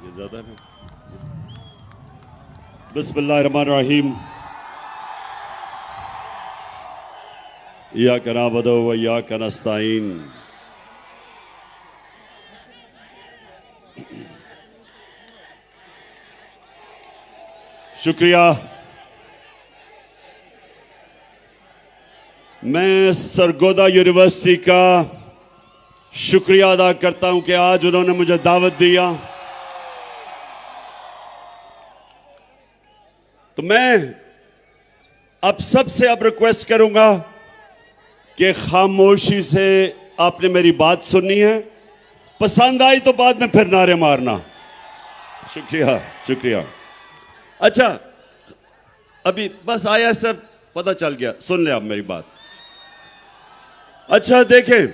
ये ज्यादा है। बिस्मिल्लाहिर्रहमानिर्रहीम। इय्याका नअबुदु व इय्याका नस्तईन। शुक्रिया। मैं सरगोदा यूनिवर्सिटी का शुक्रिया अदा करता हूं कि आज उन्होंने मुझे दावत दिया। तो मैं अब सबसे रिक्वेस्ट करूंगा कि खामोशी से आपने मेरी बात सुननी है, पसंद आई तो बाद में फिर नारे मारना। शुक्रिया शुक्रिया। अच्छा, अभी बस आया सब पता चल गया, सुन ले आप मेरी बात। अच्छा देखें,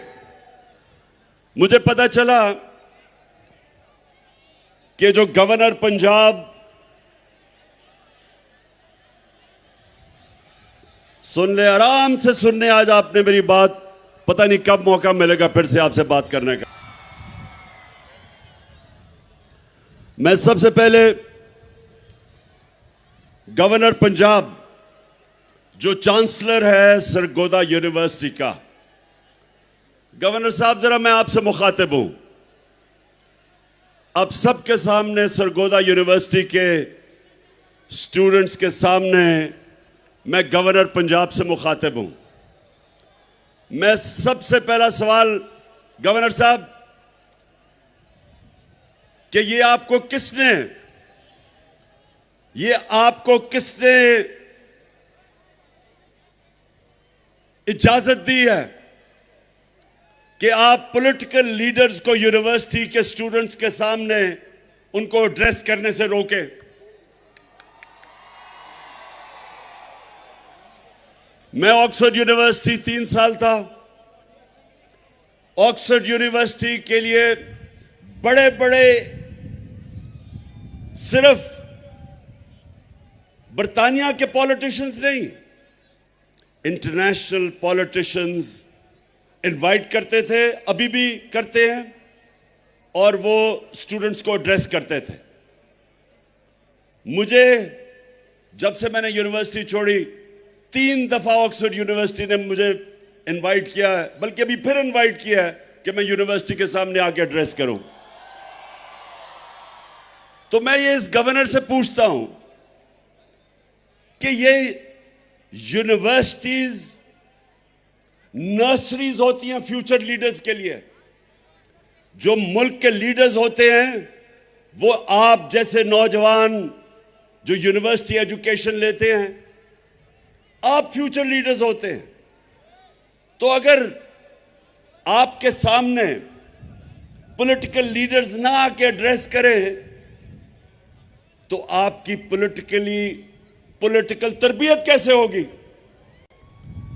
मुझे पता चला कि जो गवर्नर पंजाब, सुन ले, आराम से सुनने आज आपने मेरी बात, पता नहीं कब मौका मिलेगा फिर से आपसे बात करने का। मैं सबसे पहले गवर्नर पंजाब, जो चांसलर है सरगोदा यूनिवर्सिटी का, गवर्नर साहब जरा मैं आपसे मुखातिब हूं। अब सबके सामने, सरगोदा यूनिवर्सिटी के स्टूडेंट्स के सामने मैं गवर्नर पंजाब से मुखातिब हूं। मैं सबसे पहला सवाल गवर्नर साहब, कि ये आपको किसने इजाजत दी है कि आप पॉलिटिकल लीडर्स को यूनिवर्सिटी के स्टूडेंट्स के सामने उनको एड्रेस करने से रोके? मैं ऑक्सफोर्ड यूनिवर्सिटी 3 साल था। ऑक्सफोर्ड यूनिवर्सिटी के लिए बड़े बड़े, सिर्फ बर्तानिया के पॉलिटिशियंस नहीं, इंटरनेशनल पॉलिटिशियंस इनवाइट करते थे, अभी भी करते हैं, और वो स्टूडेंट्स को एड्रेस करते थे। मुझे, जब से मैंने यूनिवर्सिटी छोड़ी, 3 दफा ऑक्सफोर्ड यूनिवर्सिटी ने मुझे इनवाइट किया है, बल्कि अभी फिर इनवाइट किया है कि मैं यूनिवर्सिटी के सामने आके एड्रेस करूं। तो मैं ये इस गवर्नर से पूछता हूं कि ये यूनिवर्सिटीज नर्सरीज होती हैं फ्यूचर लीडर्स के लिए। जो मुल्क के लीडर्स होते हैं वो आप जैसे नौजवान जो यूनिवर्सिटी एजुकेशन लेते हैं, आप फ्यूचर लीडर्स होते हैं। तो अगर आपके सामने पॉलिटिकल लीडर्स ना आके एड्रेस करें तो आपकी पॉलिटिकल तरबियत कैसे होगी?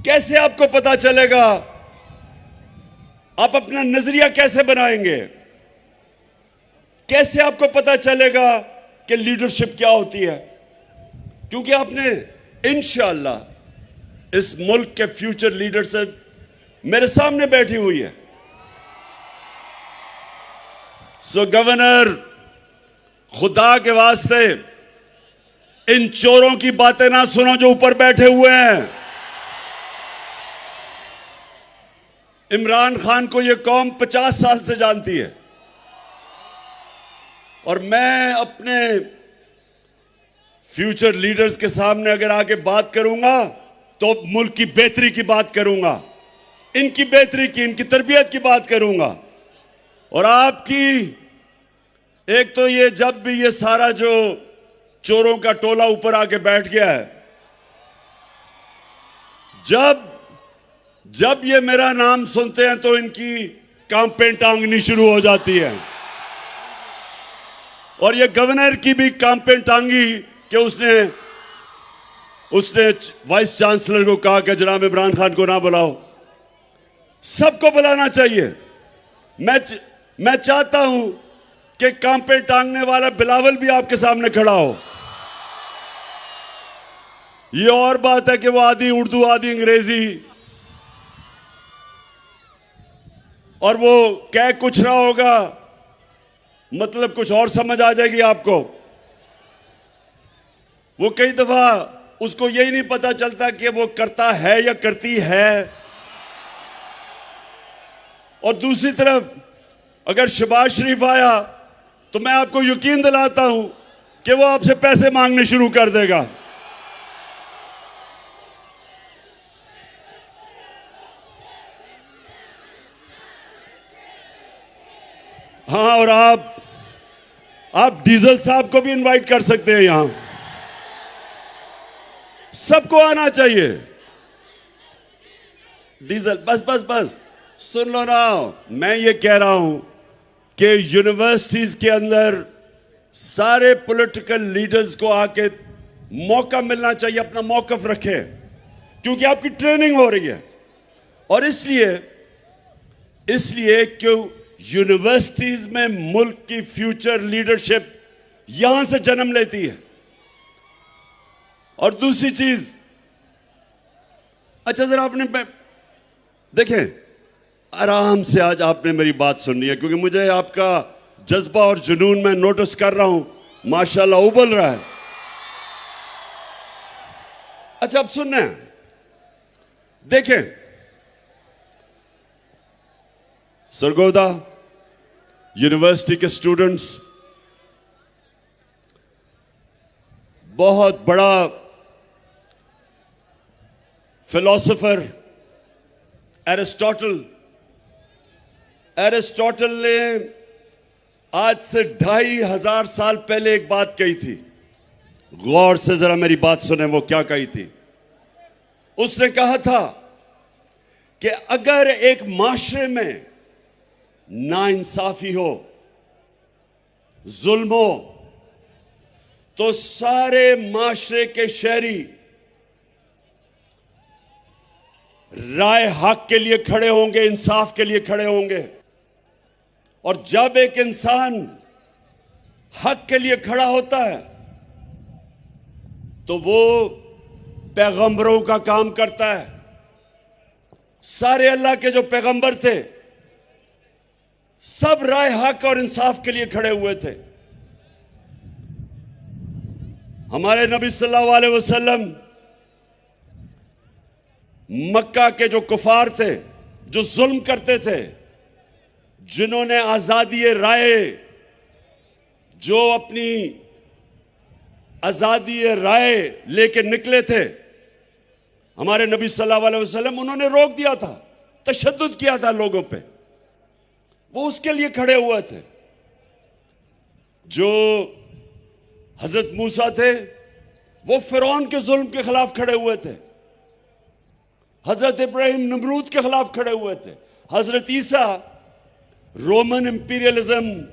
कैसे आपको पता चलेगा? आप अपना नजरिया कैसे बनाएंगे? कैसे आपको पता चलेगा कि लीडरशिप क्या होती है? क्योंकि आपने इंशाअल्लाह इस मुल्क के फ्यूचर लीडरशिप मेरे सामने बैठी हुई है। सो गवर्नर, खुदा के वास्ते इन चोरों की बातें ना सुनो जो ऊपर बैठे हुए हैं। इमरान खान को यह कौम 50 साल से जानती है, और मैं अपने फ्यूचर लीडर्स के सामने अगर आके बात करूंगा तो मुल्क की बेहतरी की बात करूंगा, इनकी बेहतरी की, इनकी तरबियत की बात करूंगा। और आपकी, एक तो ये, जब भी ये सारा जो चोरों का टोला ऊपर आके बैठ गया है, जब ये मेरा नाम सुनते हैं तो इनकी कांपें टांगनी शुरू हो जाती है। और ये गवर्नर की भी कांपें टांगी कि उसने वाइस चांसलर को कहा कि जनाब इमरान खान को ना बुलाओ। सबको बुलाना चाहिए। मैं चाहता हूं कि कांपें टांगने वाला बिलावल भी आपके सामने खड़ा हो। ये और बात है कि वो आधी उर्दू आधी अंग्रेजी, और वो कह कुछ रहा होगा, मतलब कुछ और समझ आ जाएगी आपको। वो कई दफा उसको यही नहीं पता चलता कि वो करता है या करती है। और दूसरी तरफ अगर शहबाज शरीफ आया तो मैं आपको यकीन दिलाता हूं कि वो आपसे पैसे मांगने शुरू कर देगा। हाँ, और आप डीजल साहब को भी इनवाइट कर सकते हैं। यहां सबको आना चाहिए। डीजल बस सुन लो ना, मैं ये कह रहा हूं कि यूनिवर्सिटीज के अंदर सारे पॉलिटिकल लीडर्स को आके मौका मिलना चाहिए, अपना मौकफ रखें, क्योंकि आपकी ट्रेनिंग हो रही है। और इसलिए क्यों यूनिवर्सिटीज में मुल्क की फ्यूचर लीडरशिप यहां से जन्म लेती है। और दूसरी चीज, अच्छा जरा आपने देखें, आराम से आज आपने मेरी बात सुननी है, क्योंकि मुझे आपका जज्बा और जुनून मैं नोटिस कर रहा हूं, माशाल्लाह उबल रहा है। अच्छा अब सुनना है, देखें सरगोदा यूनिवर्सिटी के स्टूडेंट्स, बहुत बड़ा फिलोसोफर एरिस्टोटल ने आज से 2500 साल पहले एक बात कही थी। गौर से जरा मेरी बात सुने, वो क्या कही थी। उसने कहा था कि अगर एक माशरे में नाइंसाफी हो, जुल्म हो, तो सारे माशरे के शहरी राय हक के लिए खड़े होंगे, इंसाफ के लिए खड़े होंगे। और जब एक इंसान हक के लिए खड़ा होता है तो वो पैगंबरों का काम करता है। सारे अल्लाह के जो पैगंबर थे सब राय हक और इंसाफ के लिए खड़े हुए थे। हमारे नबी सल्लल्लाहु अलैहि वसल्लम मक्का के जो कुफार थे, जो जुल्म करते थे, जिन्होंने आजादी राय, जो अपनी आजादी राय लेके निकले थे, हमारे नबी सल्लल्लाहु अलैहि वसल्लम उन्होंने रोक दिया था, तशद्दुद किया था लोगों पे। वो उसके लिए खड़े हुए थे। जो हजरत मूसा थे वो फिरौन के जुल्म के खिलाफ खड़े हुए थे। हजरत इब्राहिम नमरूद के खिलाफ खड़े हुए थे। हजरत ईसा रोमन इंपीरियलिज्म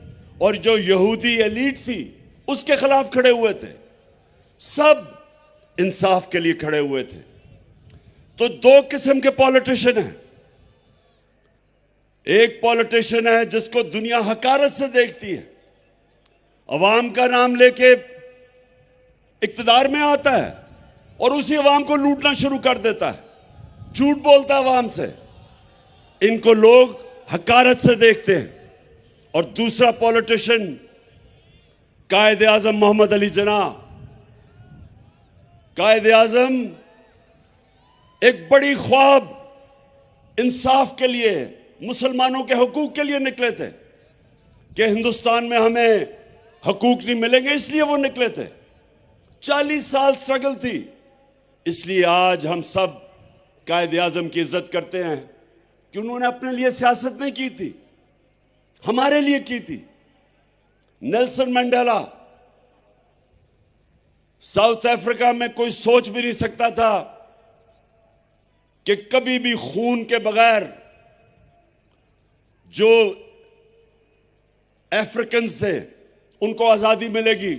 और जो यहूदी एलीट थी उसके खिलाफ खड़े हुए थे। सब इंसाफ के लिए खड़े हुए थे। तो दो किस्म के पॉलिटिशियन हैं। एक पॉलिटिशियन है जिसको दुनिया हकारत से देखती है, अवाम का नाम लेके इक्तदार में आता है और उसी अवाम को लूटना शुरू कर देता है, झूठ बोलता है अवाम से। इनको लोग हकारत से देखते हैं। और दूसरा पॉलिटिशियन कायदे आजम मोहम्मद अली जिन्ना। कायदे आजम एक बड़ी ख्वाब इंसाफ के लिए, मुसलमानों के हकूक के लिए निकले थे कि हिंदुस्तान में हमें हकूक नहीं मिलेंगे, इसलिए वो निकले थे। 40 साल स्ट्रगल थी। इसलिए आज हम सब कायदे आजम की इज्जत करते हैं कि उन्होंने अपने लिए सियासत नहीं की थी, हमारे लिए की थी। नेल्सन मंडेला, साउथ अफ्रीका में कोई सोच भी नहीं सकता था कि कभी भी खून के बगैर जो अफ्रीकन थे उनको आजादी मिलेगी,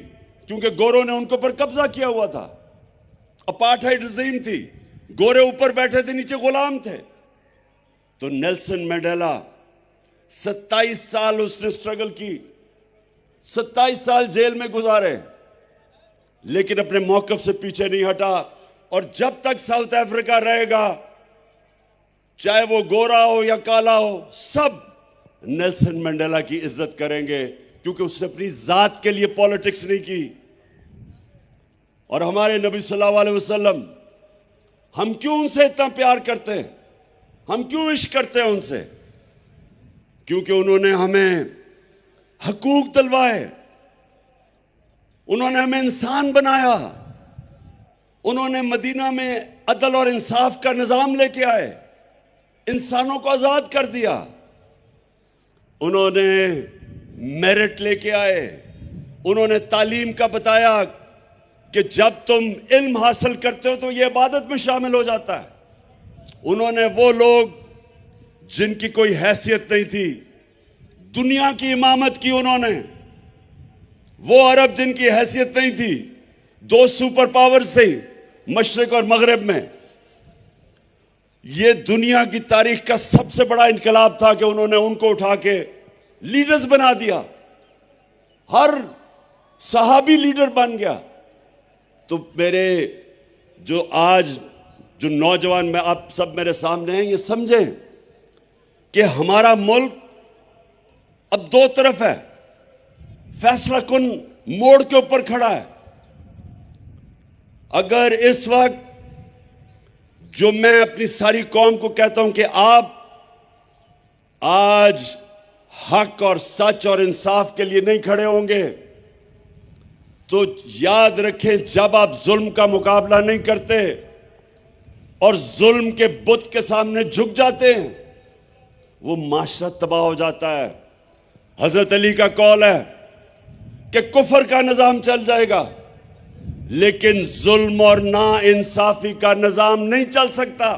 क्योंकि गोरों ने उनके ऊपर कब्जा किया हुआ था। अपार्थाइड रिजीम थी, गोरे ऊपर बैठे थे, नीचे गुलाम थे। तो नेल्सन मंडेला 27 साल उसने स्ट्रगल की, 27 साल जेल में गुजारे, लेकिन अपने मौकफ से पीछे नहीं हटा। और जब तक साउथ अफ्रीका रहेगा, चाहे वो गोरा हो या काला हो, सब नेल्सन मंडेला की इज्जत करेंगे, क्योंकि उसने अपनी जात के लिए पॉलिटिक्स नहीं की। और हमारे नबी सल्लल्लाहु अलैहि वसल्लम, हम क्यों उनसे इतना प्यार करते हैं, हम क्यों इश्क करते हैं उनसे? क्योंकि उन्होंने हमें हकूक दिलवाए, उन्होंने हमें इंसान बनाया, उन्होंने मदीना में अदल और इंसाफ का निजाम लेके आए, इंसानों को आजाद कर दिया, उन्होंने मेरिट लेके आए, उन्होंने तालीम का बताया कि जब तुम इल्म हासिल करते हो तो ये इबादत में शामिल हो जाता है। उन्होंने वो लोग जिनकी कोई हैसियत नहीं थी, दुनिया की इमामत की उन्होंने। वो अरब जिनकी हैसियत नहीं थी, दो सुपर पावर्स थे मशरिक और मगरिब में। ये दुनिया की तारीख का सबसे बड़ा इनकलाब था कि उन्होंने उनको उठा के लीडर्स बना दिया। हर सहाबी लीडर बन गया। तो मेरे जो आज जो नौजवान में आप सब मेरे सामने हैं, ये समझें कि हमारा मुल्क अब दो तरफ है, फैसला कुन मोड़ के ऊपर खड़ा है। अगर इस वक्त जो मैं अपनी सारी कौम को कहता हूं कि आप आज हक और सच और इंसाफ के लिए नहीं खड़े होंगे, तो याद रखें, जब आप जुल्म का मुकाबला नहीं करते और जुल्म के बुत के सामने झुक जाते हैं, वो माशरा तबाह हो जाता है। हजरत अली का कौल है कि कुफर का निजाम चल जाएगा, लेकिन जुल्म और ना इंसाफी का निजाम नहीं चल सकता।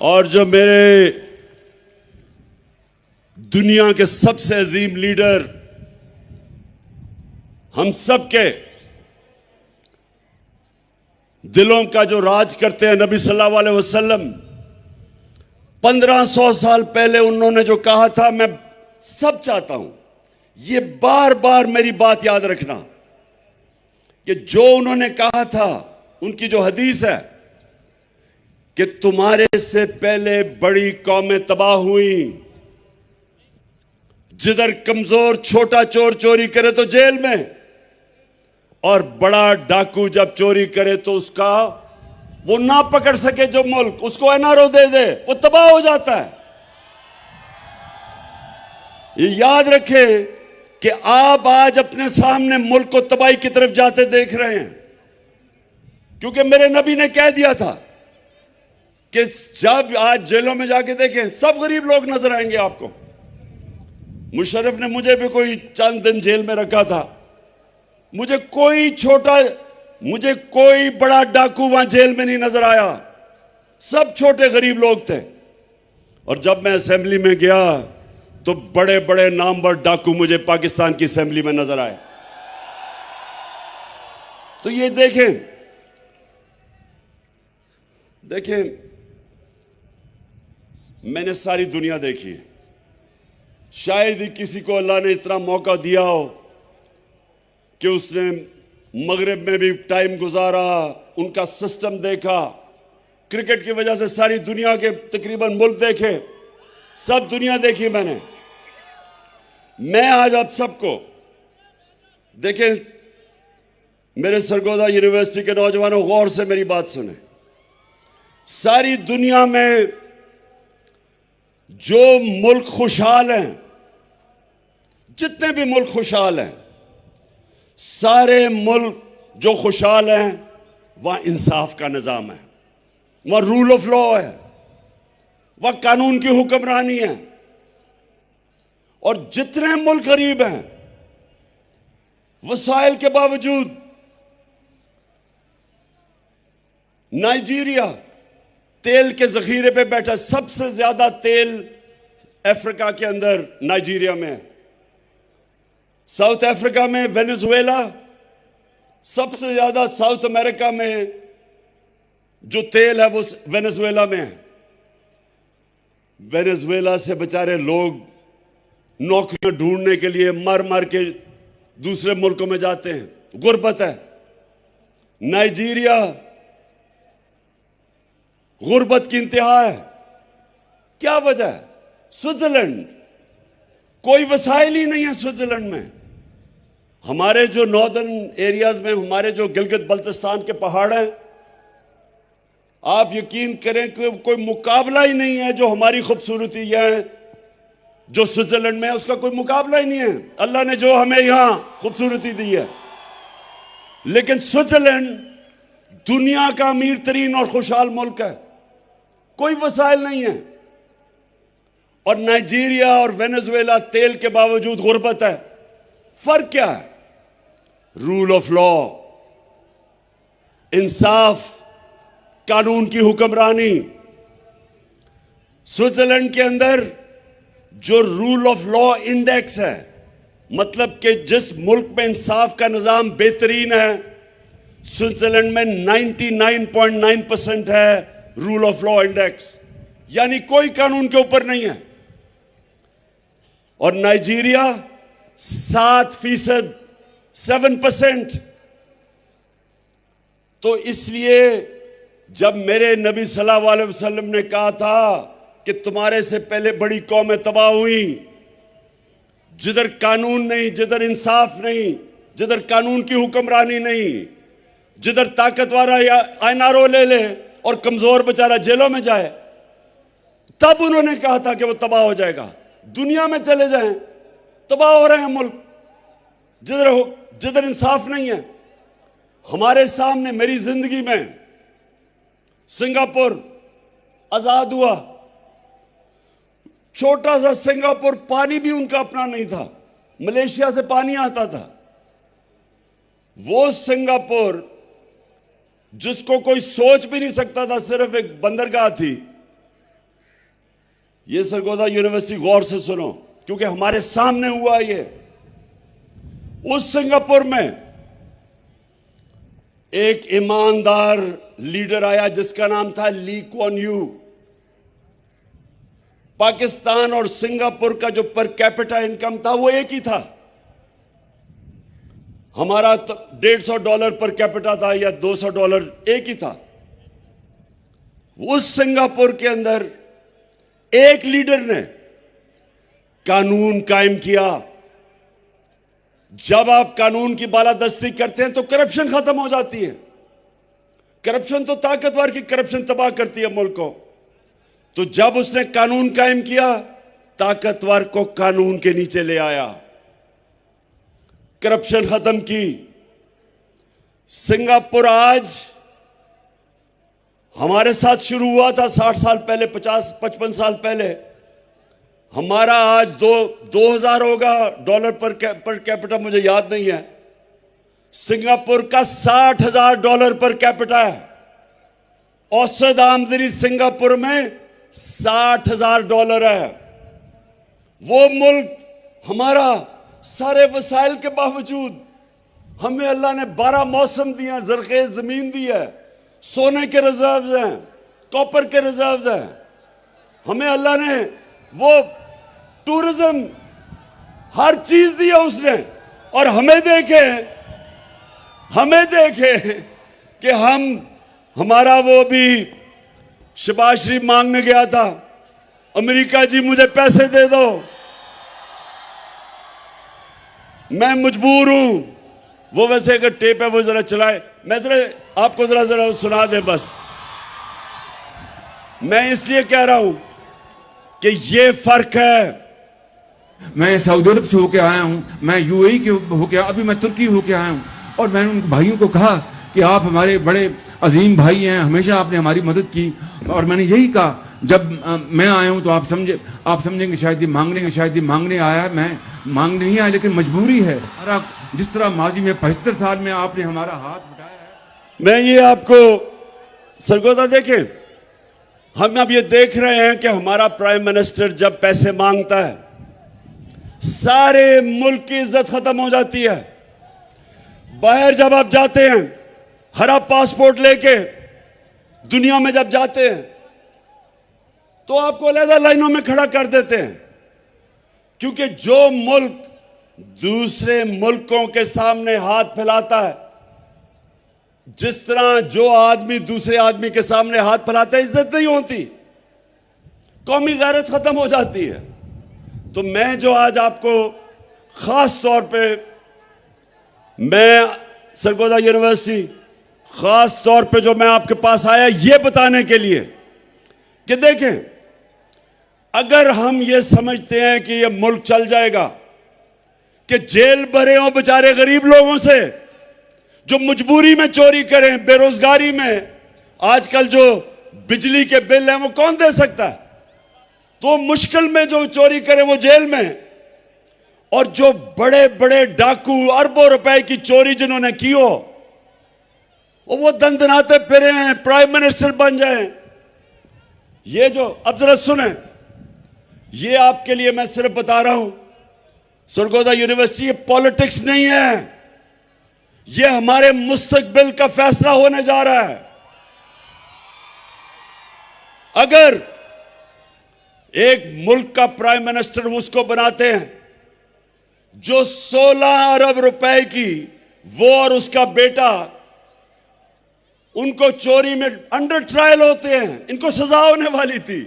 और जो मेरे दुनिया के सबसे अजीम लीडर, हम सब के दिलों का जो राज करते हैं, नबी सल्लल्लाहु अलैहि वसल्लम, 1500 साल पहले उन्होंने जो कहा था, मैं सब चाहता हूं ये बार बार मेरी बात याद रखना कि जो उन्होंने कहा था, उनकी जो हदीस है कि तुम्हारे से पहले बड़ी कौमें तबाह हुई, जिधर कमजोर छोटा चोर चोरी करे तो जेल में, और बड़ा डाकू जब चोरी करे तो उसका वो ना पकड़ सके जो मुल्क, उसको एनआरओ दे दे, वो तबाह हो जाता है। ये याद रखें कि आप आज अपने सामने मुल्क को तबाही की तरफ जाते देख रहे हैं, क्योंकि मेरे नबी ने कह दिया था कि जब आज जेलों में जाके देखें, सब गरीब लोग नजर आएंगे आपको। मुशर्रफ ने मुझे भी कोई चंद दिन जेल में रखा था, मुझे कोई बड़ा डाकू वहां जेल में नहीं नजर आया, सब छोटे गरीब लोग थे। और जब मैं असेंबली में गया तो बड़े बड़े नामवर डाकू मुझे पाकिस्तान की असेंबली में नजर आए। तो ये देखें, मैंने सारी दुनिया देखी है। शायद ही किसी को अल्लाह ने इतना मौका दिया हो कि उसने मगरिब में भी टाइम गुजारा, उनका सिस्टम देखा। क्रिकेट की वजह से सारी दुनिया के तकरीबन मुल्क देखे, सब दुनिया देखी मैंने। मैं आज आप सबको देखें, मेरे सरगोदा यूनिवर्सिटी के नौजवानों, गौर से मेरी बात सुने। सारी दुनिया में जो मुल्क खुशहाल हैं, जितने भी मुल्क खुशहाल हैं, सारे मुल्क जो खुशहाल हैं वहां इंसाफ का निजाम है, वहां रूल ऑफ लॉ है, वहां कानून की हुक्मरानी है। और जितने मुल्क गरीब हैं, वसाइल के बावजूद, नाइजीरिया तेल के जखीरे पे बैठा, सबसे ज्यादा तेल अफ्रीका के अंदर नाइजीरिया में है। साउथ अफ्रीका में वेनेजुएला, सबसे ज्यादा साउथ अमेरिका में जो तेल है वो वेनेजुएला में है। वेनेजुएला से बेचारे लोग नौकरियां ढूंढने के लिए मर मर के दूसरे मुल्कों में जाते हैं, गुर्बत है। नाइजीरिया गुर्बत की इंतहा है। क्या वजह है? स्विट्जरलैंड, कोई वसाइल ही नहीं है स्विट्जरलैंड में। हमारे जो नॉर्दर्न एरियाज में, हमारे जो गिलगित बल्तिस्तान के पहाड़ हैं, आप यकीन करें कि कोई मुकाबला ही नहीं है। जो हमारी खूबसूरती है, जो स्विट्जरलैंड में है, उसका कोई मुकाबला ही नहीं है। अल्लाह ने जो हमें यहां खूबसूरती दी है। लेकिन स्विट्जरलैंड दुनिया का अमीर तरीन और खुशहाल मुल्क है, कोई वसाइल नहीं है। और नाइजीरिया और वेनेजुएला तेल के बावजूद गुर्बत है। फर्क क्या है? रूल ऑफ लॉ, इंसाफ, कानून की हुक्मरानी। स्विट्जरलैंड के अंदर जो रूल ऑफ लॉ इंडेक्स है, मतलब कि जिस मुल्क में इंसाफ का निजाम बेहतरीन है, स्विट्जरलैंड में 99.9% है रूल ऑफ लॉ इंडेक्स, यानी कोई कानून के ऊपर नहीं है। और नाइजीरिया 7%, 7%। तो इसलिए जब मेरे नबी सल्लल्लाहु अलैहि वसल्लम ने कहा था कि तुम्हारे से पहले बड़ी कौमें तबाह हुई, जिधर कानून नहीं, जिधर इंसाफ नहीं, जिधर कानून की हुक्मरानी नहीं, जिधर ताकतवर या आईनारो ले ले और कमजोर बेचारा जेलों में जाए, तब उन्होंने कहा था कि वो तबाह हो जाएगा। दुनिया में चले जाएं, तबाह हो रहे हैं मुल्क जिधर इंसाफ नहीं है। हमारे सामने मेरी जिंदगी में सिंगापुर आजाद हुआ, छोटा सा सिंगापुर, पानी भी उनका अपना नहीं था, मलेशिया से पानी आता था। वो सिंगापुर जिसको कोई सोच भी नहीं सकता था, सिर्फ एक बंदरगाह थी। ये सरगोदा यूनिवर्सिटी गौर से सुनो, क्योंकि हमारे सामने हुआ ये। उस सिंगापुर में एक ईमानदार लीडर आया जिसका नाम था ली कुआन यू। पाकिस्तान और सिंगापुर का जो पर कैपिटा इनकम था वो एक ही था। हमारा तो $150 पर कैपिटा था या $200, एक ही था। उस सिंगापुर के अंदर एक लीडर ने कानून कायम किया। जब आप कानून की बालादस्ती करते हैं तो करप्शन खत्म हो जाती है। करप्शन तो ताकतवर की करप्शन तबाह करती है मुल्क को। तो जब उसने कानून कायम किया, ताकतवर को कानून के नीचे ले आया, करप्शन खत्म की। सिंगापुर आज हमारे साथ शुरू हुआ था 60 साल पहले, 50-55 साल पहले। हमारा आज 2000 होगा डॉलर पर कैपिटा, मुझे याद नहीं है। सिंगापुर का $60,000 पर कैपिटा है। औसत आमदनी सिंगापुर में $60,000 है। वो मुल्क हमारा सारे वसाइल के बावजूद, हमें अल्लाह ने 12 मौसम दिए, जरखेज जमीन दी है, सोने के रिजर्व्स हैं, कॉपर के रिजर्व्स हैं। हमें अल्लाह ने वो टूरिज्म, हर चीज दी है उसने। और हमें देखे कि हमारा वो भी शबाज शरीफ मांगने गया था, अमेरिका जी मुझे पैसे दे दो, मैं मजबूर हूं। वो वैसे अगर टेप है वो जरा चलाए, मैं जरा आपको जरा सुना दे बस। मैं इसलिए कह रहा हूं कि ये फर्क है। मैं सऊदी अरब से होके आया हूं, मैं यूएई के होके, अभी मैं तुर्की होके आया हूं। और मैंने उन भाइयों को कहा कि आप हमारे बड़े अजीम भाई हैं, हमेशा आपने हमारी मदद की। और मैंने यही कहा, जब मैं आया हूं तो आप समझेंगे शायद ये मांगने आया। मैं मांगने नहीं आया, लेकिन मजबूरी है। जिस तरह माजी में 75 साल में आपने हमारा हाथ उठाया है। मैं ये आपको सरगोदा देखें, हम अब ये देख रहे हैं कि हमारा प्राइम मिनिस्टर जब पैसे मांगता है, सारे मुल्क की इज्जत खत्म हो जाती है। बाहर जब आप जाते हैं, हरा पासपोर्ट लेके दुनिया में जब जाते हैं, तो आपको अलग लाइनों में खड़ा कर देते हैं। क्योंकि जो मुल्क दूसरे मुल्कों के सामने हाथ फैलाता है, जिस तरह जो आदमी दूसरे आदमी के सामने हाथ फैलाता है, इज्जत नहीं होती, कौमी गैरत खत्म हो जाती है। तो मैं जो आज आपको खास तौर पे, मैं सरगोदा यूनिवर्सिटी खास तौर पे जो मैं आपके पास आया ये बताने के लिए कि देखें, अगर हम ये समझते हैं कि ये मुल्क चल जाएगा, कि जेल भरे हो बेचारे गरीब लोगों से जो मजबूरी में चोरी करें, बेरोजगारी में, आजकल जो बिजली के बिल हैं वो कौन दे सकता है, तो मुश्किल में जो चोरी करे वो जेल में, और जो बड़े बड़े डाकू अरबों रुपए की चोरी जिन्होंने की हो वो दंदनाते फिरे हैं, प्राइम मिनिस्टर बन जाएं। ये जो, अब जरा सुने, ये आपके लिए मैं सिर्फ बता रहा हूं, सरगोदा यूनिवर्सिटी ये पॉलिटिक्स नहीं है, ये हमारे मुस्तकबिल का फैसला होने जा रहा है। अगर एक मुल्क का प्राइम मिनिस्टर उसको बनाते हैं जो 16 अरब रुपए की, वो और उसका बेटा, उनको चोरी में अंडर ट्रायल होते हैं, इनको सजा होने वाली थी,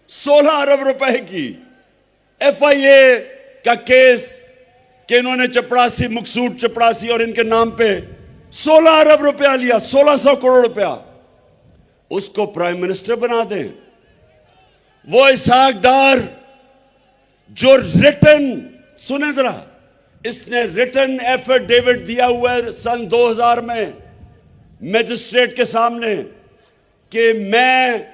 16 अरब रुपए की FIA का केस कि इन्होंने चपरासी, मकसूद चपरासी और इनके नाम पे 16 अरब रुपया लिया, 1600 करोड़ रुपया, उसको प्राइम मिनिस्टर बना दें। वो इसहाक डार जो रिटन, सुने जरा, इसने रिटन एफिडेविट दिया हुआ है सन 2000 में मजिस्ट्रेट के सामने कि मैं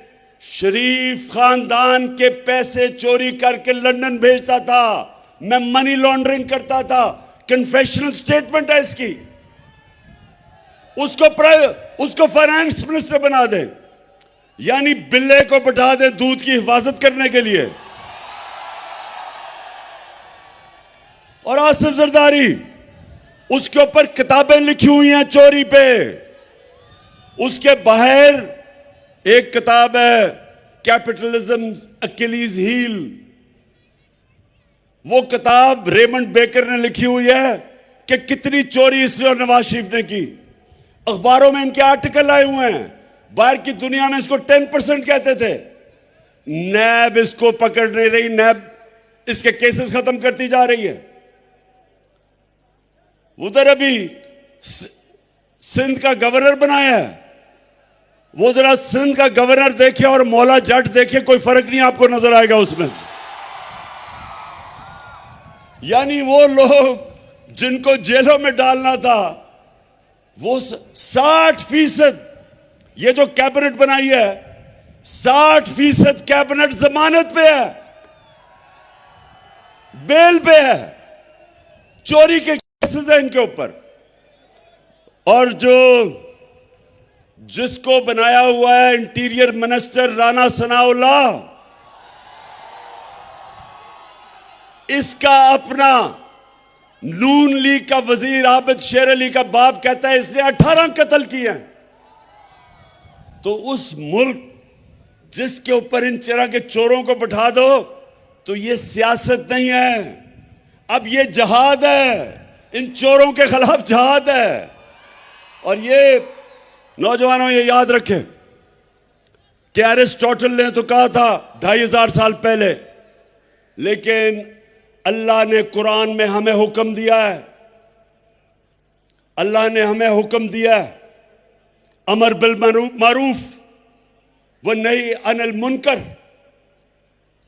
शरीफ खानदान के पैसे चोरी करके लंदन भेजता था, मैं मनी लॉन्ड्रिंग करता था, कन्फेशनल स्टेटमेंट है इसकी, उसको फाइनेंस मिनिस्टर बना दे, यानी बिल्ले को बैठा दे दूध की हिफाजत करने के लिए। और आसिफ जरदारी, उसके ऊपर किताबें लिखी हुई हैं चोरी पे, उसके बाहर एक किताब है कैपिटलिज्म अकिलीज हील, वो किताब रेमंड बेकर ने लिखी हुई है कि कितनी चोरी इसने और नवाज शरीफ ने की। अखबारों में इनके आर्टिकल आए हुए हैं, बाहर की दुनिया में इसको 10% कहते थे। नैब इसको पकड़ नहीं रही, नैब इसके केसेस खत्म करती जा रही है। उधर अभी सिंध का गवर्नर बनाया है, वो जरा सिंध का गवर्नर देखे और मौला जट देखे, कोई फर्क नहीं आपको नजर आएगा उसमें। यानी वो लोग जिनको जेलों में डालना था, वो 60%, ये जो कैबिनेट बनाई है 60% कैबिनेट जमानत पे है, बेल पे है, चोरी के केसेस है इनके ऊपर। और जो जिसको बनाया हुआ है इंटीरियर मिनिस्टर राना सनाउल्लाह, इसका अपना नून लीग का वजीर आबिद शेर अली का बाप कहता है इसने 18 कत्ल किए हैं। तो उस मुल्क जिसके ऊपर इन तरह के चोरों को बैठा दो, तो ये सियासत नहीं है, अब ये जहाद है, इन चोरों के खिलाफ जहाद है। और ये नौजवानों ये याद रखें कि एरिस्टोटल ने तो कहा था 2500 साल पहले, लेकिन अल्लाह ने कुरान में हमें हुक्म दिया है, अल्लाह ने हमें हुक्म दिया है अमर बिल मारूफ व नही अनिल मुनकर,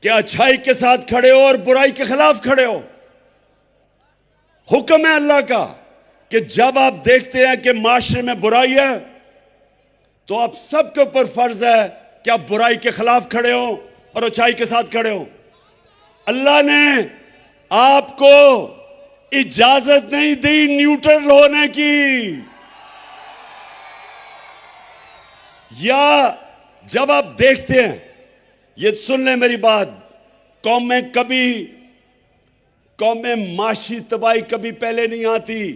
कि अच्छाई के साथ खड़े हो और बुराई के खिलाफ खड़े हो। हुक्म है अल्लाह का कि जब आप देखते हैं कि माशरे में बुराई है, तो आप सबके ऊपर फर्ज है कि आप बुराई के खिलाफ खड़े हो और अच्छाई के साथ खड़े हो। अल्लाह ने आपको इजाजत नहीं दी न्यूट्रल होने की, या जब आप देखते हैं, ये सुन लें मेरी बात, कौम में माशी तबाही कभी पहले नहीं आती।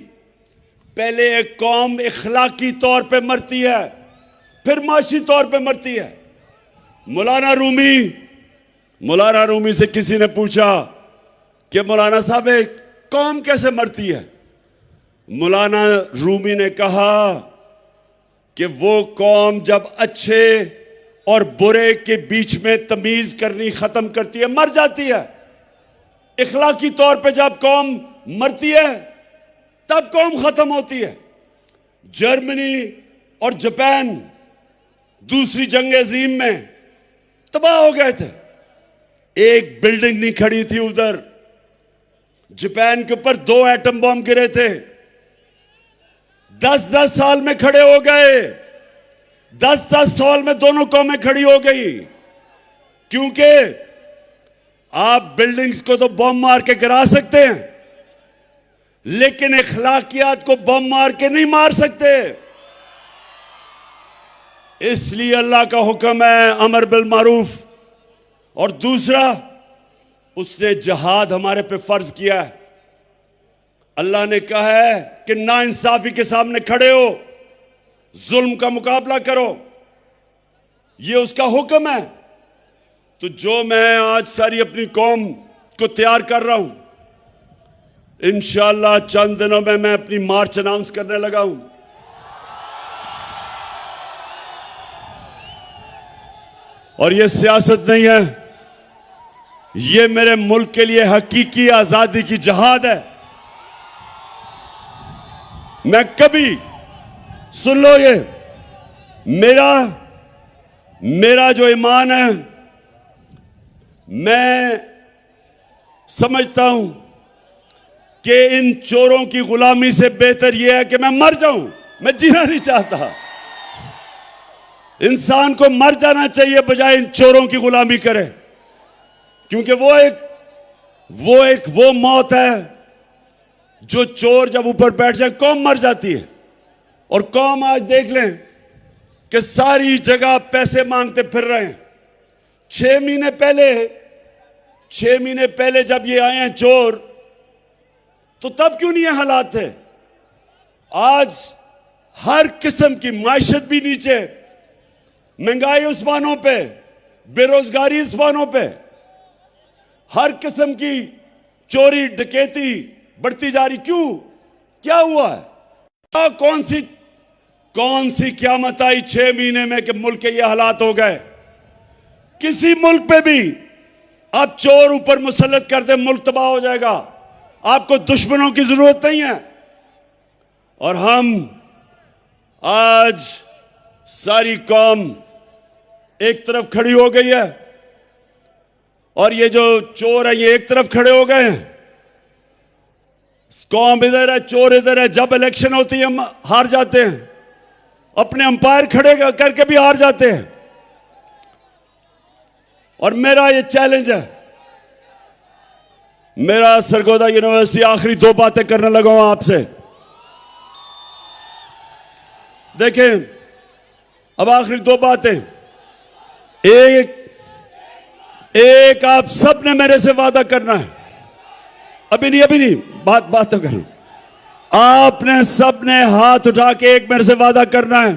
पहले एक कौम इखलाकी तौर पे मरती है, फिर माशी तौर पे मरती है। मौलाना रूमी से किसी ने पूछा कि मौलाना साहब एक कौम कैसे मरती है? मौलाना रूमी ने कहा कि वो कौम जब अच्छे और बुरे के बीच में तमीज करनी खत्म करती है, मर जाती है। इखलाकी तौर पे जब कौम मरती है तब कौम खत्म होती है। जर्मनी और जापान दूसरी जंग अजीम में तबाह हो गए थे। एक बिल्डिंग नहीं खड़ी थी उधर। जापान के ऊपर 2 एटम बम गिरे थे, 10-10 साल में खड़े हो गए। 10-10 साल में दोनों कौमें खड़ी हो गई, क्योंकि आप बिल्डिंग्स को तो बम मार के गिरा सकते हैं, लेकिन इखलाकियात को बम मार के नहीं मार सकते। इसलिए अल्लाह का हुक्म है अमर बिल मारूफ, और दूसरा उसने जिहाद हमारे पे फर्ज किया है। अल्लाह ने कहा है कि नाइंसाफी के सामने खड़े हो, जुल्म का मुकाबला करो, ये उसका हुक्म है। तो जो मैं आज सारी अपनी कौम को तैयार कर रहा हूं, इंशाअल्लाह चंद दिनों में मैं अपनी मार्च अनाउंस करने लगा हूं। और ये सियासत नहीं है, ये मेरे मुल्क के लिए हकीकी आजादी की जहाद है। मैं कभी, सुन लो, ये मेरा जो ईमान है, मैं समझता हूं कि इन चोरों की गुलामी से बेहतर यह है कि मैं मर जाऊं। मैं जीना नहीं चाहता। इंसान को मर जाना चाहिए बजाय इन चोरों की गुलामी करे, क्योंकि वो मौत है जो चोर जब ऊपर बैठ जाए कौम मर जाती है। और कौम आज देख लें कि सारी जगह पैसे मांगते फिर रहे हैं। 6 महीने पहले जब ये आए हैं चोर, तो तब क्यों नहीं ये हालात थे? आज हर किस्म की माइशत भी नीचे, महंगाई उस्मानों पे, बेरोजगारी उस्मानों पे, हर किस्म की चोरी डकैती बढ़ती जा रही। क्यों? क्या हुआ है? कौन सी क़यामत आई 6 महीने में कि मुल्क के ये हालात हो गए? किसी मुल्क पे भी आप चोर ऊपर मुसल्लत कर दे, मुल्क तबाह हो जाएगा। आपको दुश्मनों की जरूरत नहीं है। और हम आज सारी कौम एक तरफ खड़ी हो गई है, और ये जो चोर है ये एक तरफ खड़े हो गए हैं। कौम इधर है, चोर इधर है। जब इलेक्शन होती है हम हार जाते हैं, अपने अंपायर खड़े करके भी हार जाते हैं। और मेरा ये चैलेंज है, मेरा सरगोदा यूनिवर्सिटी आखिरी 2 बातें करने लगा हूं आपसे। देखें, अब आखिरी 2 बातें। एक आप सब ने मेरे से वादा करना है। अभी नहीं, बात तो करूं। आपने सब ने हाथ उठा के एक मेरे से वादा करना है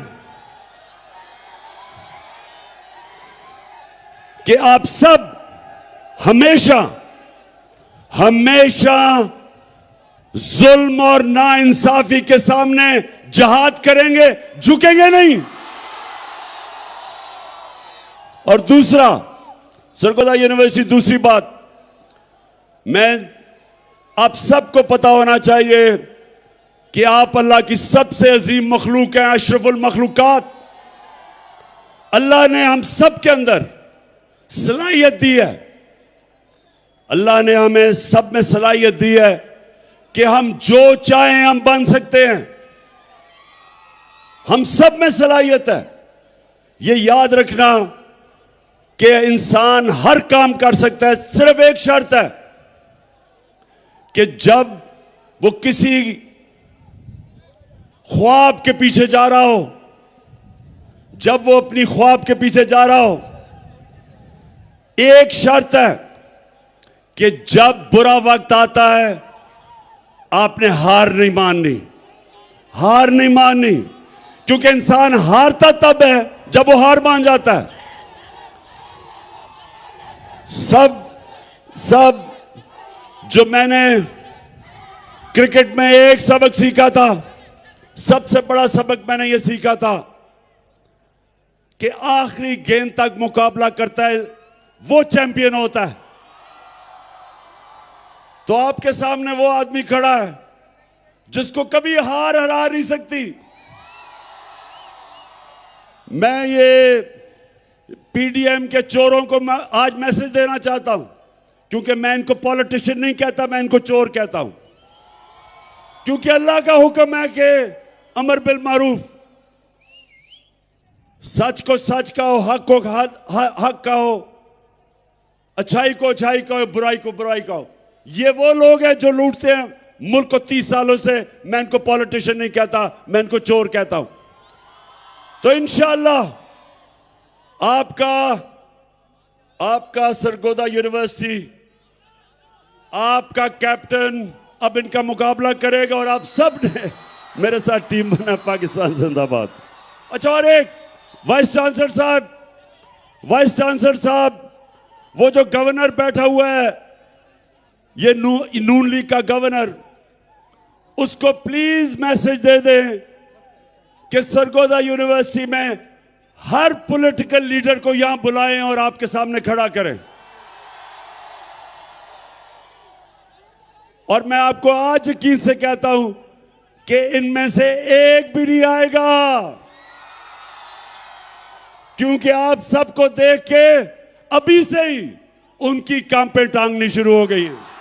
कि आप सब हमेशा जुल्म और नाइंसाफी के सामने जिहाद करेंगे, झुकेंगे नहीं। और दूसरा, सरगोदा यूनिवर्सिटी, दूसरी बात, मैं आप सबको पता होना चाहिए कि आप अल्लाह की सबसे अजीम मखलूक हैं, अशरफुल मखलूकात। अल्लाह ने हम सब के अंदर सलाहियत दी है। अल्लाह ने हमें सब में सलाहियत दी है कि हम जो चाहें हम बन सकते हैं। हम सब में सलाहियत है। ये याद रखना कि इंसान हर काम कर सकता है, सिर्फ एक शर्त है कि जब वो किसी ख्वाब के पीछे जा रहा हो, जब वो अपनी ख्वाब के पीछे जा रहा हो, एक शर्त है कि जब बुरा वक्त आता है आपने हार नहीं माननी, क्योंकि इंसान हारता तब है जब वो हार मान जाता है। सब जो मैंने क्रिकेट में एक सबक सीखा था, सबसे बड़ा सबक मैंने ये सीखा था कि आखिरी गेंद तक मुकाबला करता है वो चैंपियन होता है। तो आपके सामने वो आदमी खड़ा है जिसको कभी हार हरा नहीं सकती। मैं ये पीडीएम के चोरों को मैं आज मैसेज देना चाहता हूं, क्योंकि मैं इनको पॉलिटिशियन नहीं कहता, मैं इनको चोर कहता हूं। क्योंकि अल्लाह का हुक्म है कि अमर बिल मारूफ, सच को सच कहो, हक को हक कहो, अच्छाई को अच्छाई कहो, बुराई को बुराई कहो। ये वो लोग हैं जो लूटते हैं मुल्क को 30 सालों से। मैं इनको पॉलिटिशियन नहीं कहता, मैं इनको चोर कहता हूं। तो इंशाअल्लाह आपका सरगोदा यूनिवर्सिटी, आपका कैप्टन अब इनका मुकाबला करेगा और आप सब ने मेरे साथ टीम बना पाकिस्तान जिंदाबाद। अच्छा, और एक वाइस चांसलर साहब, वो जो गवर्नर बैठा हुआ है, ये नून लीग का गवर्नर, उसको प्लीज मैसेज दे दें कि सरगोदा यूनिवर्सिटी में हर पॉलिटिकल लीडर को यहां बुलाएं और आपके सामने खड़ा करें। और मैं आपको आज यकीन से कहता हूं कि इनमें से एक भी नहीं आएगा, क्योंकि आप सबको देख के अभी से ही उनकी कांपें टांगनी शुरू हो गई है।